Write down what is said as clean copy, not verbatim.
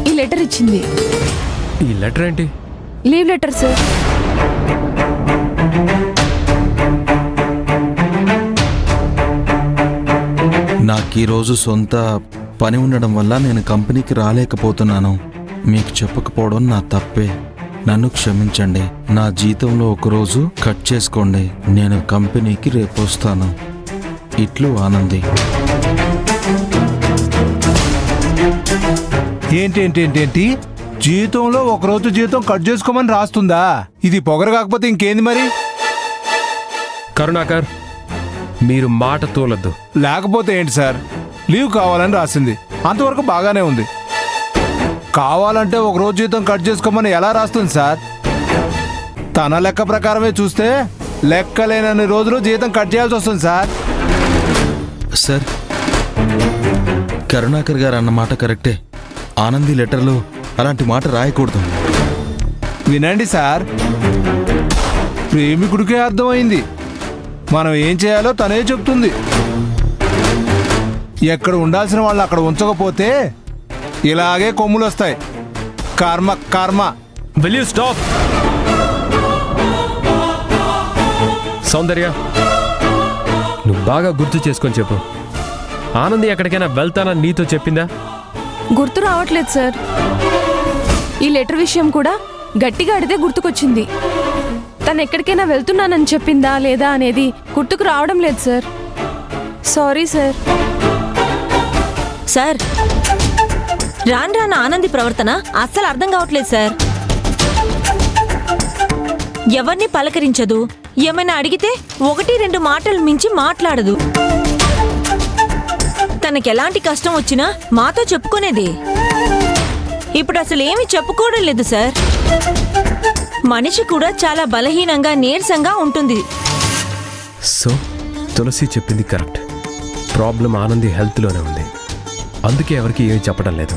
ఈ లెటర్ ఇచ్చింది. ఈ లెటర్ ఏంటి? Leave letter sir. నాకు ఈరోజు సొంత పని ఉండడం వల్ల నేను కంపెనీకి రాలేకపోతున్నాను. మీకు చెప్పకపోవడం నా తప్పే. నన్ను క్షమించండి. నా జీతంలో ఒకరోజు కట్ చేసుకోండి. నేను కంపెనీకి రేపు వస్తాను. ఇట్లు ఆనంది. ఏంటి జీతంలో ఒకరోజు జీతం కట్ చేసుకోమని రాస్తుందా? ఇది పొగరు కాకపోతే ఇంకేంది మరి? కరుణాకర్, మీరు మాట తోలద్దు. లేకపోతే ఏంటి సార్, లీవ్ కావాలని రాసింది, అంతవరకు బాగానే ఉంది. కావాలంటే ఒకరోజు జీతం కట్ చేసుకోమని ఎలా రాస్తుంది సార్? తన లెక్క ప్రకారమే చూస్తే లెక్కలేనన్ని రోజులు జీతం కట్ చేయాల్సి వస్తుంది సార్. సార్, కరుణాకర్ గారు అన్న మాట కరెక్టే. ఆనంది లెటర్లో అలాంటి మాట రాయకూడదు. వినండి సార్, ప్రేమికుడికే అర్థమైంది. మనం ఏం చేయాలో తనే చెప్తుంది. ఎక్కడ ఉండాల్సిన వాళ్ళు అక్కడ ఉంచకపోతే ఇలాగే కొమ్ములు వస్తాయి. కర్మ కర్మ. Will you stop? సౌందర్య, నువ్వు బాగా గుర్తు చేసుకొని చెప్పు. ఆనంది ఎక్కడికైనా వెళ్తానని నీతో చెప్పిందా? గుర్తు రావట్లేదు సార్. ఈ లెటర్ విషయం కూడా గట్టిగా అడితే గుర్తుకొచ్చింది. తను ఎక్కడికైనా వెళ్తున్నానని చెప్పిందా లేదా అనేది గుర్తుకు రావడం లేదు సార్. Sorry sir. సార్, రాను రాను ఆనంది ప్రవర్తన అస్సలు అర్థం కావట్లేదు సార్. ఎవరిని పలకరించదు, ఏమైనా అడిగితే 1-2 మాటలు మించి మాట్లాడదు. తనకెలాంటి కష్టం వచ్చినా మాతో చెప్పుకునేది. ఇప్పుడు అసలు ఏమి చెప్పుకోవడం లేదు సార్. మనిషి కూడా చాలా బలహీనంగా నీరసంగా ఉంటుంది. సో తులసి చెప్పింది కరెక్ట్. ప్రాబ్లం ఆనంది హెల్త్లోనే ఉంది. అందుకే ఎవరికి ఏమీ చెప్పడం లేదు.